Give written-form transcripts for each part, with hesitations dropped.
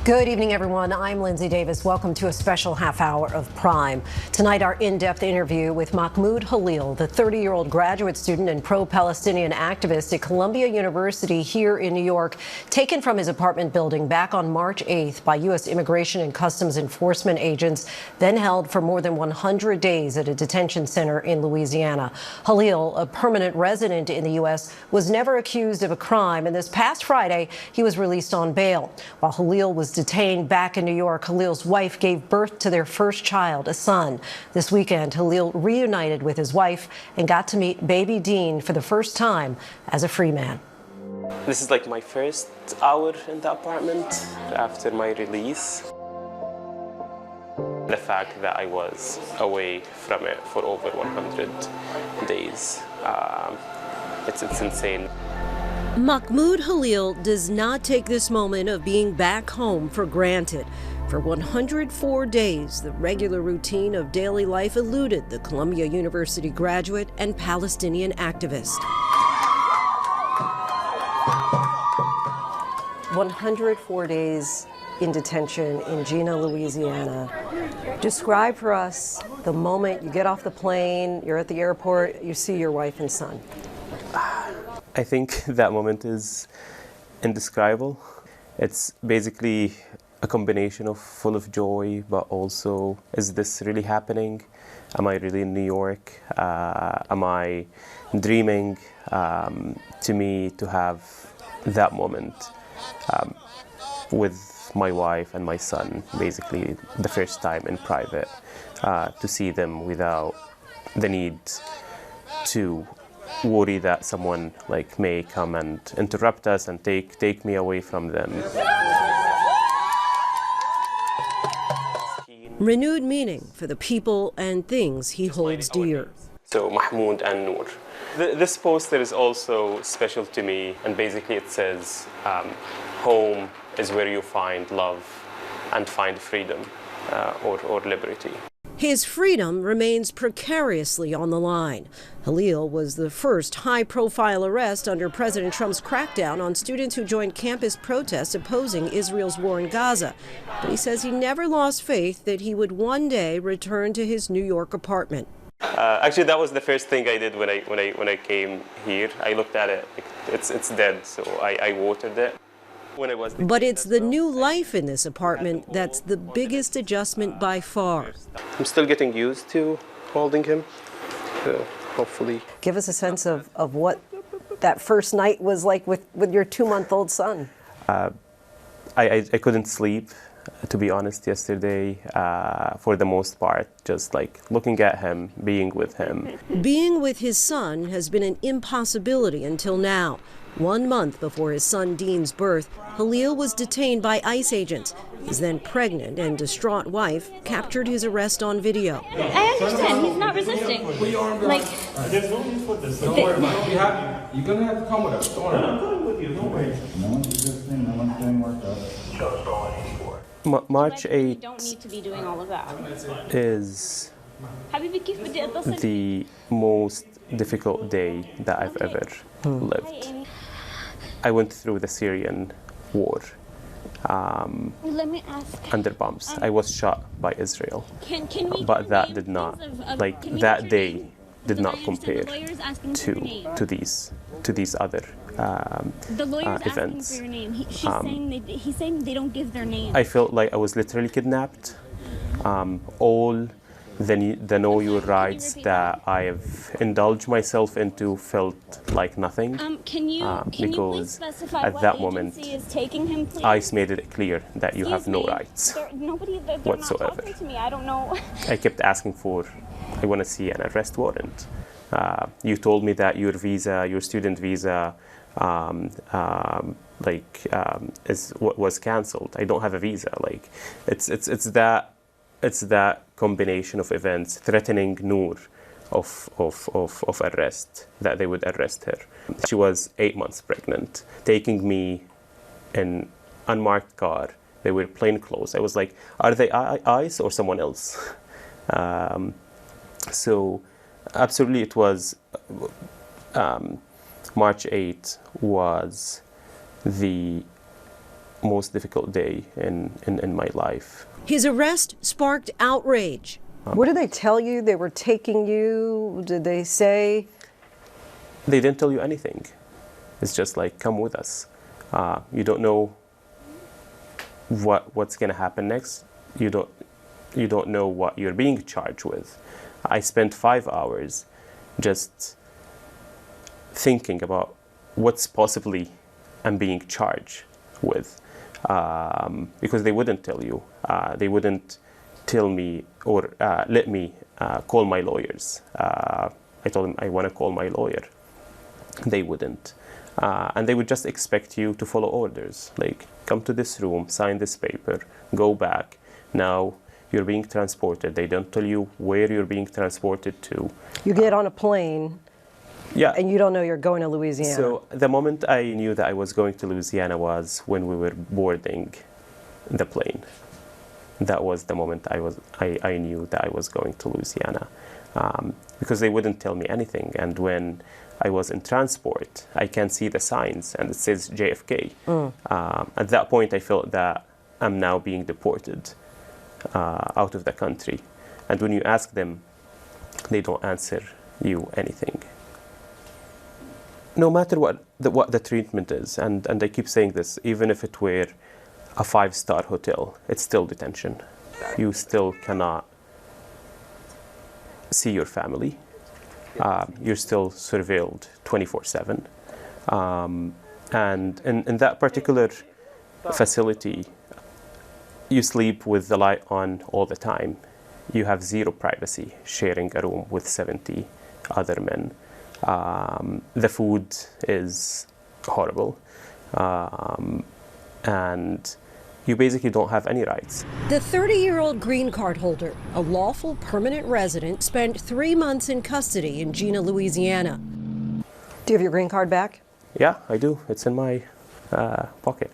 Good evening, everyone. I'm Linsey Davis. Welcome to a special half hour of Prime. Tonight, our in-depth interview with Mahmoud Khalil, the 30-year-old graduate student and pro-Palestinian activist at Columbia University here in New York, taken from his apartment building back on March 8th by U.S. Immigration and Customs Enforcement agents, then held for more than 100 days at a detention center in Louisiana. Khalil, a permanent resident in the U.S., was never accused of a crime, and this past Friday, he was released on bail. While Khalil was detained back in New York, Khalil's wife gave birth to their first child, a son. This weekend, Khalil reunited with his wife and got to meet baby Dean for the first time as a free man. This is like my first hour in the apartment after my release. The fact that I was away from it for over 100 days, it's insane. Mahmoud Khalil does not take this moment of being back home for granted. For 104 days, the regular routine of daily life eluded the Columbia University graduate and Palestinian activist. 104 days in detention in Jena, Louisiana. Describe for us the moment you get off the plane, you're at the airport, you see your wife and son. I think that moment is indescribable. It's basically a combination of full of joy, but also, is this really happening? Am I really in New York? Am I dreaming? To me, to have that moment with my wife and my son, basically the first time in private, to see them without the need to worry that someone may come and interrupt us and take me away from them. Renewed meaning for the people and things he holds dear. So Mahmoud and Noor. This poster is also special to me, and basically it says, home is where you find love and find freedom or liberty. His freedom remains precariously on the line. Khalil was the first high-profile arrest under President Trump's crackdown on students who joined campus protests opposing Israel's war in Gaza. But he says he never lost faith that he would one day return to his New York apartment. Actually, that was the first thing I did when I came here. I looked at it; it's dead, so I watered it. But it's the new life in this apartment that's the biggest adjustment by far. I'm still getting used to holding him, so hopefully. Give us a sense of what that first night was like with your 2-month-old son. I couldn't sleep, to be honest, yesterday, for the most part, just looking at him, being with him. Being with his son has been an impossibility until now. 1 month before his son Dean's birth, Khalil was detained by ICE agents. His then pregnant and distraught wife captured his arrest on video. I understand, he's not resisting. There's no need for this. Don't worry about it. You're going to have to come with us. Don't worry. I'm coming with you. Don't worry. No one's resisting. No one's doing work out. March 8th you don't need to be doing all of that. is the most difficult day that I've ever lived. I went through the Syrian war Let me ask. under bombs. I was shot by Israel, Can we but that did not, that day did not compare to these other The lawyer's events. asking for your name. He's saying they don't give their name. I felt like I was literally kidnapped. All the know your rights that I have indulged myself into felt like nothing. Can you please specify at what that agency moment, is taking him, please? ICE made it clear that you have no rights They're whatsoever. not talking to me. I don't know. I kept asking I want to see an arrest warrant. You told me that your visa, your student visa, was canceled. I don't have a visa. It's that combination of events threatening Noor of arrest, that they would arrest her. She was 8 months pregnant, taking me in unmarked car. They were plain clothes. I was like, are they ICE or someone else? So absolutely it was, March 8th was the most difficult day in my life. His arrest sparked outrage. What did they tell you? They were taking you? Did they say? They didn't tell you anything. It's just like, come with us. You don't know what's going to happen next. You don't know what you're being charged with. I spent 5 hours just thinking about what's possibly I'm being charged with, because they wouldn't tell you. They wouldn't tell me or let me call my lawyers. I told them I want to call my lawyer. They wouldn't. And they would just expect you to follow orders, like come to this room, sign this paper, go back. Now you're being transported. They don't tell you where you're being transported to. You get on a plane, yeah, and you don't know you're going to Louisiana. So the moment I knew that I was going to Louisiana was when we were boarding the plane. That was the moment I knew that I was going to Louisiana, because they wouldn't tell me anything. And when I was in transport, I can see the signs and it says JFK. At that point, I felt that I'm now being deported out of the country. And when you ask them, they don't answer you anything. No matter what the treatment is, and I keep saying this, even if it were a 5-star hotel, it's still detention. You still cannot see your family. You're still surveilled 24/7. And in that particular facility, you sleep with the light on all the time. You have zero privacy, sharing a room with 70 other men. The food is horrible. And you basically don't have any rights. The 30-year-old green card holder, a lawful permanent resident, spent 3 months in custody in Gina, Louisiana. Do you have your green card back? Yeah, I do. It's in my pocket.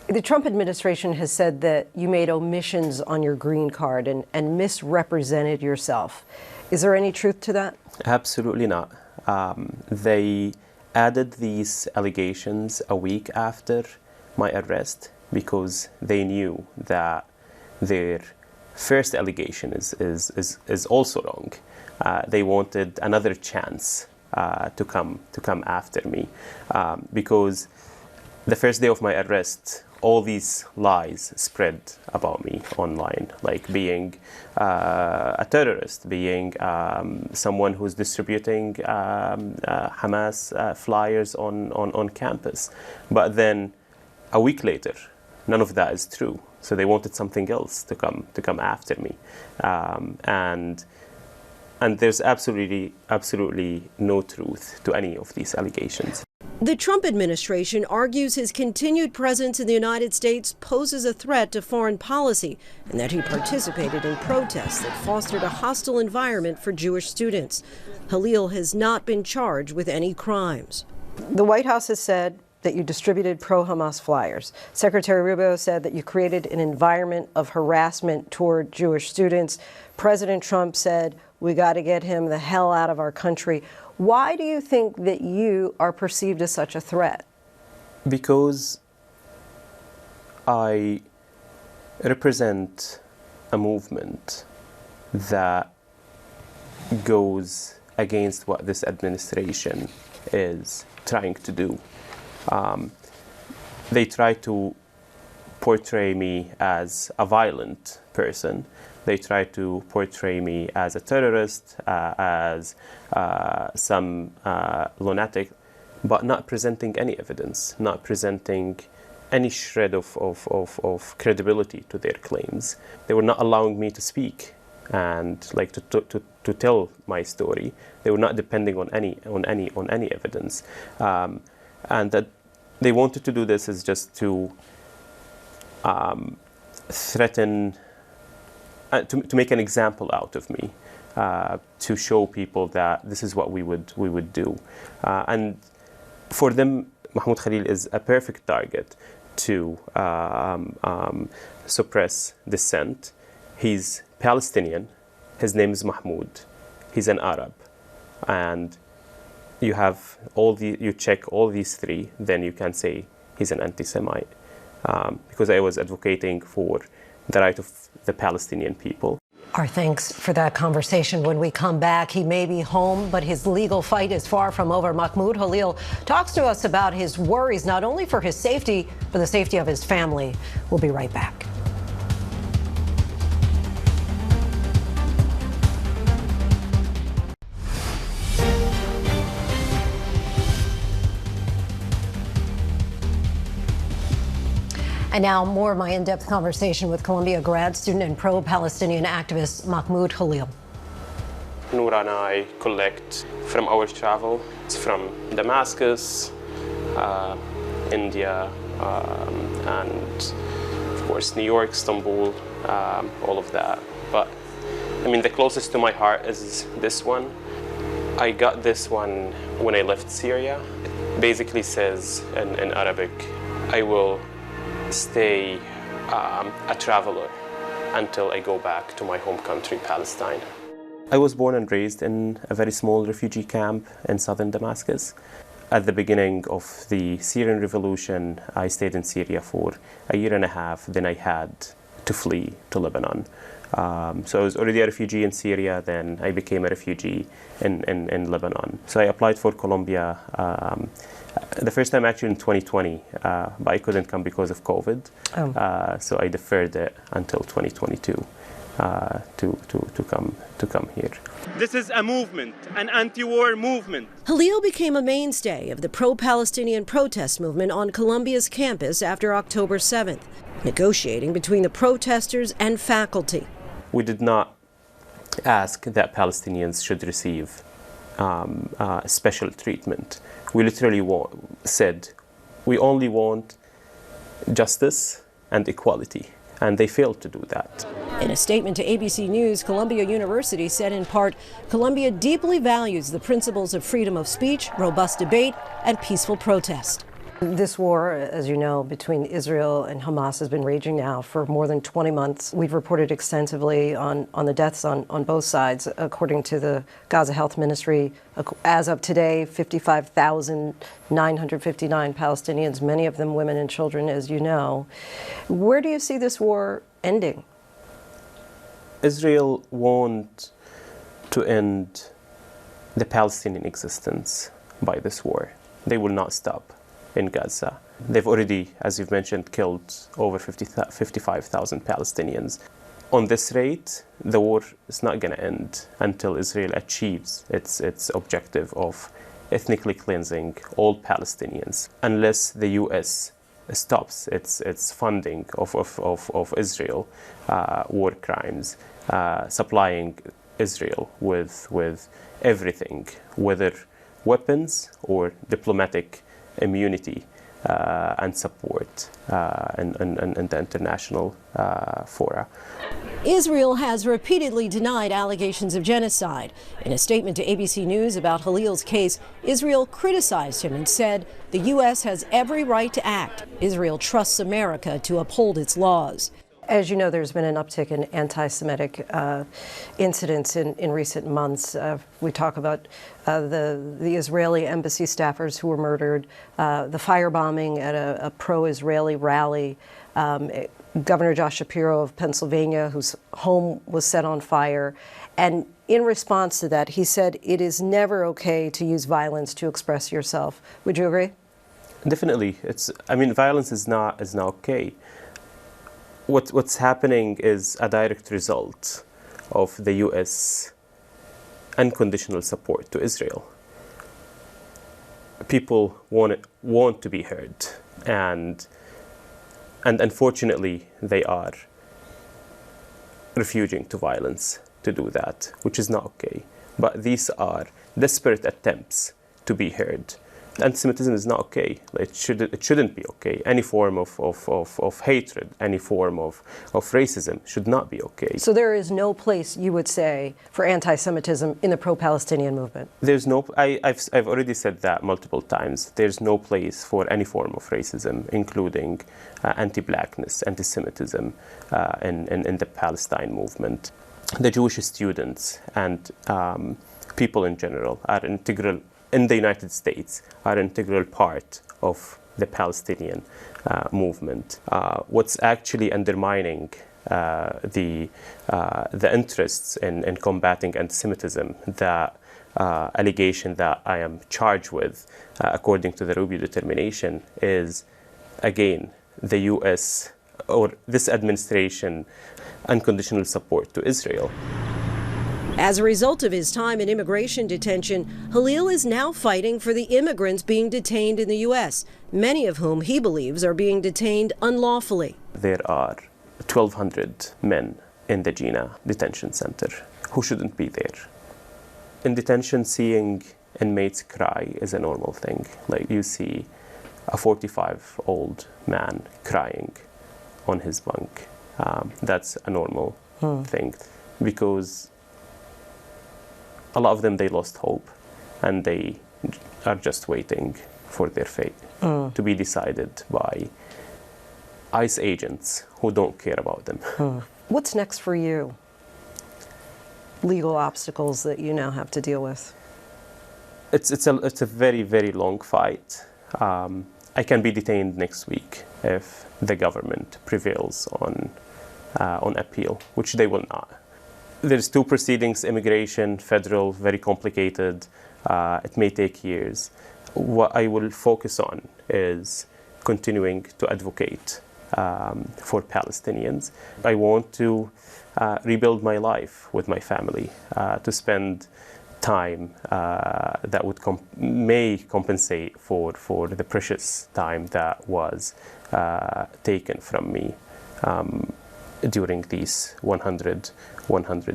The Trump administration has said that you made omissions on your green card and misrepresented yourself. Is there any truth to that? Absolutely not. They added these allegations a week after my arrest because they knew that their first allegation is also wrong. They wanted another chance to come after me because the first day of my arrest, all these lies spread about me online, like being a terrorist, being someone who's distributing Hamas flyers on campus. But then a week later, none of that is true. So they wanted something else to come after me, and there's absolutely no truth to any of these allegations. The Trump administration argues his continued presence in the United States poses a threat to foreign policy and that he participated in protests that fostered a hostile environment for Jewish students. Khalil has not been charged with any crimes. The White House has said that you distributed pro-Hamas flyers. Secretary Rubio said that you created an environment of harassment toward Jewish students. President Trump said, we got to get him the hell out of our country. Why do you think that you are perceived as such a threat? Because I represent a movement that goes against what this administration is trying to do. They try to portray me as a violent person. They try to portray me as a terrorist, as some lunatic, but not presenting any evidence, not presenting any shred of credibility to their claims. They were not allowing me to speak and like to tell my story. They were not depending on any evidence, and that they wanted to do this is just to threaten. To make an example out of me, to show people that this is what we would do, and for them, Mahmoud Khalil is a perfect target to suppress dissent. He's Palestinian. His name is Mahmoud. He's an Arab, and you check all these three, then you can say he's an anti-Semite. because I was advocating for the right of the Palestinian people. Our thanks for that conversation. When we come back, he may be home, but his legal fight is far from over. Mahmoud Khalil talks to us about his worries, not only for his safety, but the safety of his family. We'll be right back. And now more of my in-depth conversation with Columbia grad student and pro-Palestinian activist Mahmoud Khalil. Noura and I collect from our travel. It's from Damascus, India, and of course New York, Istanbul, all of that. But I mean, the closest to my heart is this one. I got this one when I left Syria. It basically says in Arabic, I will stay a traveler until I go back to my home country, Palestine. I was born and raised in a very small refugee camp in southern Damascus. At the beginning of the Syrian revolution, I stayed in Syria for a year and a half. Then I had to flee to Lebanon. So I was already a refugee in Syria, then I became a refugee in Lebanon. So I applied for Columbia the first time actually in 2020, but I couldn't come because of COVID. So I deferred it until 2022 to come here. This is a movement, an anti-war movement. Khalil became a mainstay of the pro-Palestinian protest movement on Columbia's campus after October 7th, negotiating between the protesters and faculty. We did not ask that Palestinians should receive special treatment. We literally said we only want justice and equality, and they failed to do that. In a statement to ABC News, Columbia University said in part, Columbia deeply values the principles of freedom of speech, robust debate, and peaceful protest. This war, as you know, between Israel and Hamas has been raging now for more than 20 months. We've reported extensively on the deaths on both sides. According to the Gaza Health Ministry, as of today, 55,959 Palestinians, many of them women and children, as you know. Where do you see this war ending? Israel wants to end the Palestinian existence by this war. They will not stop in Gaza. They've already, as you've mentioned, killed over 55,000 Palestinians. On this rate, the war is not going to end until Israel achieves its objective of ethnically cleansing all Palestinians, unless the U.S. stops its funding of Israel war crimes, supplying Israel with everything, whether weapons or diplomatic immunity and support in the international fora. Israel has repeatedly denied allegations of genocide. In a statement to ABC News about Khalil's case, Israel criticized him and said the U.S. has every right to act. Israel trusts America to uphold its laws. As you know, there's been an uptick in anti-Semitic incidents in recent months. We talk about the Israeli embassy staffers who were murdered, the firebombing at a pro-Israeli rally, Governor Josh Shapiro of Pennsylvania, whose home was set on fire. And in response to that, he said, it is never okay to use violence to express yourself. Would you agree? Definitely. Violence is not okay. What's happening is a direct result of the U.S. unconditional support to Israel. People want to be heard, and unfortunately they are refusing to violence to do that, which is not okay. But these are desperate attempts to be heard. Anti-Semitism is not okay. It shouldn't be okay. Any form of hatred, any form of racism should not be okay. So there is no place, you would say, for anti-Semitism in the pro-Palestinian movement? There's no. I've already said that multiple times. There's no place for any form of racism, including anti-blackness, anti-Semitism in the Palestine movement. The Jewish students and people in general are integral. In the United States, are an integral part of the Palestinian movement. What's actually undermining the interests in combating anti-Semitism, that allegation that I am charged with, according to the Rubio determination, is, again, the U.S. or this administration unconditional support to Israel. As a result of his time in immigration detention, Khalil is now fighting for the immigrants being detained in the U.S., many of whom he believes are being detained unlawfully. There are 1,200 men in the Jina detention center who shouldn't be there. In detention, seeing inmates cry is a normal thing. Like, you see a 45-year-old man crying on his bunk. That's a normal thing, because a lot of them, they lost hope, and they are just waiting for their fate to be decided by ICE agents who don't care about them. What's next for you? Legal obstacles that you now have to deal with? It's a very, very long fight. I can be detained next week if the government prevails on appeal, which they will not. There's two proceedings: immigration, federal, very complicated. It may take years. What I will focus on is continuing to advocate for Palestinians. I want to rebuild my life with my family, to spend time that would may compensate for the precious time that was taken from me during these 100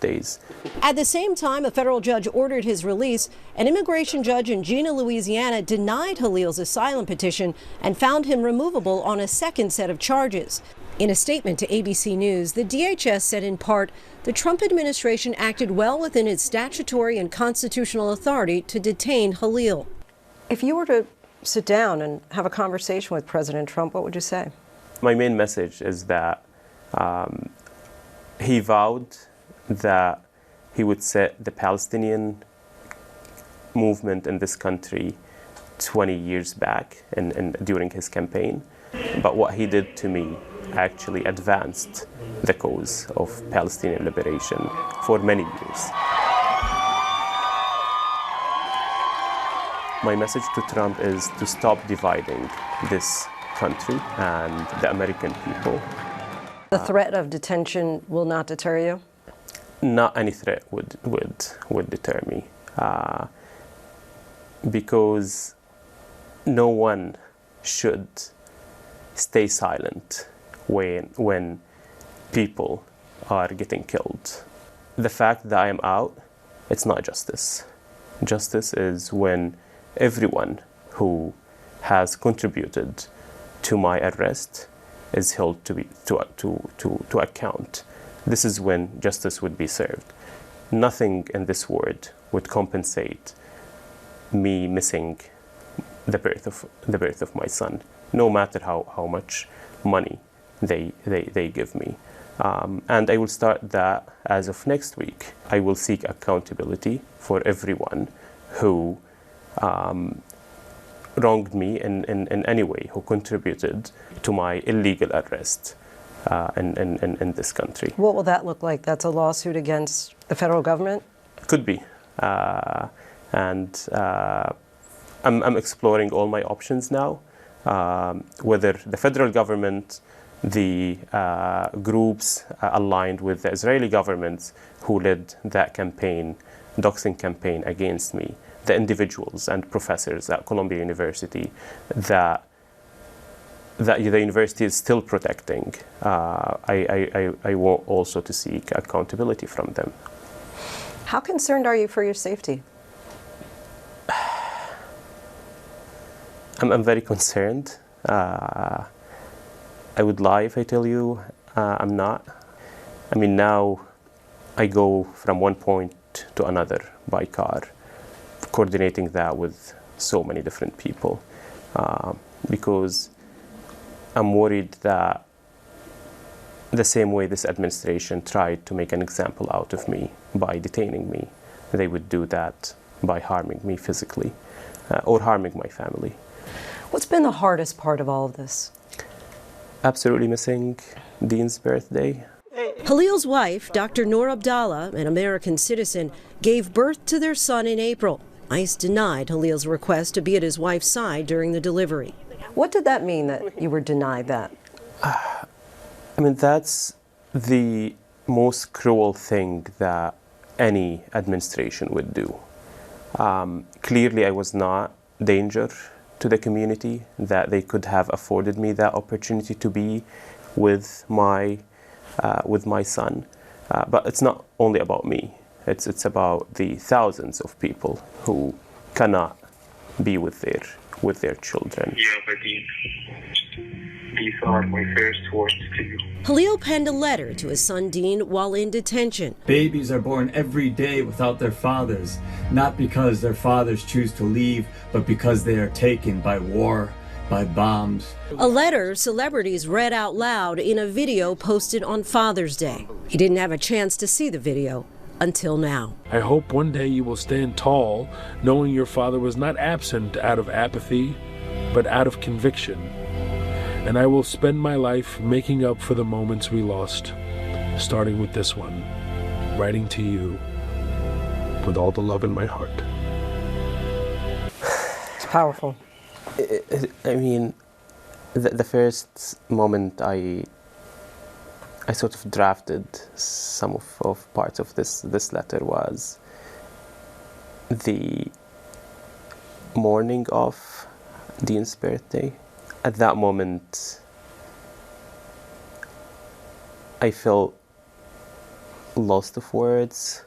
days. At the same time, a federal judge ordered his release. An immigration judge in Jena, Louisiana, denied Khalil's asylum petition and found him removable on a second set of charges. In a statement to ABC News, the DHS said in part, the Trump administration acted well within its statutory and constitutional authority to detain Khalil. If you were to sit down and have a conversation with President Trump, what would you say? My main message is that he vowed that he would set the Palestinian movement in this country 20 years back during his campaign. But what he did to me actually advanced the cause of Palestinian liberation for many years. My message to Trump is to stop dividing this country and the American people. The threat of detention will not deter you? Not any threat would deter me, because no one should stay silent when people are getting killed. The fact that I am out, it's not justice. Justice is when everyone who has contributed to my arrest is held to account. This is when justice would be served. Nothing in this world would compensate me missing the birth of my son, no matter how much money they give me. And I will start that as of next week. I will seek accountability for everyone who wronged me in any way, who contributed to my illegal arrest in this country. What will that look like? That's a lawsuit against the federal government? Could be. I'm exploring all my options now, whether the federal government, the groups aligned with the Israeli government who led that campaign, doxing campaign against me, the individuals and professors at Columbia University that the university is still protecting. I want also to seek accountability from them. How concerned are you for your safety? I'm very concerned. I would lie if I tell you I'm not. I mean, now I go from one point to another by car, coordinating that with so many different people, because I'm worried that the same way this administration tried to make an example out of me by detaining me, they would do that by harming me physically. or harming my family. What's been the hardest part of all of this? Absolutely missing Dean's birthday. Khalil's wife, Dr. Noor Abdallah, an American citizen, gave birth to their son in April. ICE denied Khalil's request to be at his wife's side during the delivery. What did that mean that you were denied that? I mean, that's the most cruel thing that any administration would do. Clearly, I was not danger to the community, that they could have afforded me that opportunity to be with my son. But it's not only about me. It's about the thousands of people who cannot be with their children. Yeah, but these are my first words to you. Khalil penned a letter to his son Dean while in detention. Babies are born every day without their fathers, not because their fathers choose to leave, but because they are taken by war, by bombs. A letter celebrities read out loud in a video posted on Father's Day. He didn't have a chance to see the video until now. I hope one day you will stand tall, knowing your father was not absent out of apathy, but out of conviction. And I will spend my life making up for the moments we lost, starting with this one, writing to you with all the love in my heart. It's powerful. I mean, the first moment I sort of drafted some of parts of this letter was the morning of Dean's birthday. At that moment, I felt lost of words,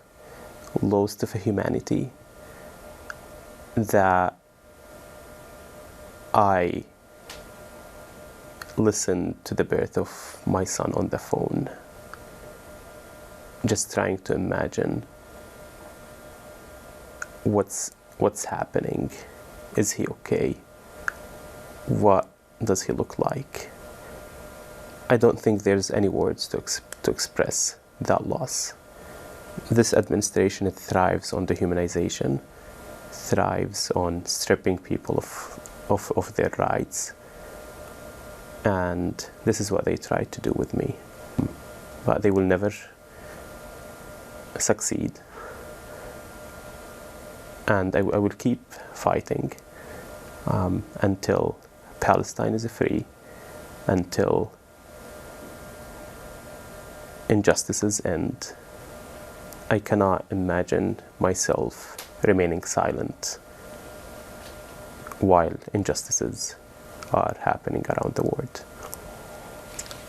lost of humanity, that I listened to the birth of my son on the phone, just trying to imagine what's happening. Is he okay? What does he look like? I don't think there's any words to express that loss. This administration, it thrives on dehumanization, thrives on stripping people of their rights. And this is what they try to do with me. But they will never succeed. And I will keep fighting until Palestine is free, until injustices end. I cannot imagine myself remaining silent while injustices are happening around the world.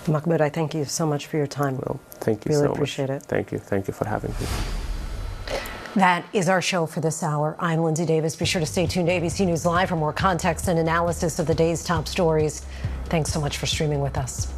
Mahmoud, I thank you so much for your time. Well, thank you really so much. Appreciate it. Thank you. Thank you for having me. That is our show for this hour. I'm Linsey Davis. Be sure to stay tuned to ABC News Live for more context and analysis of the day's top stories. Thanks so much for streaming with us.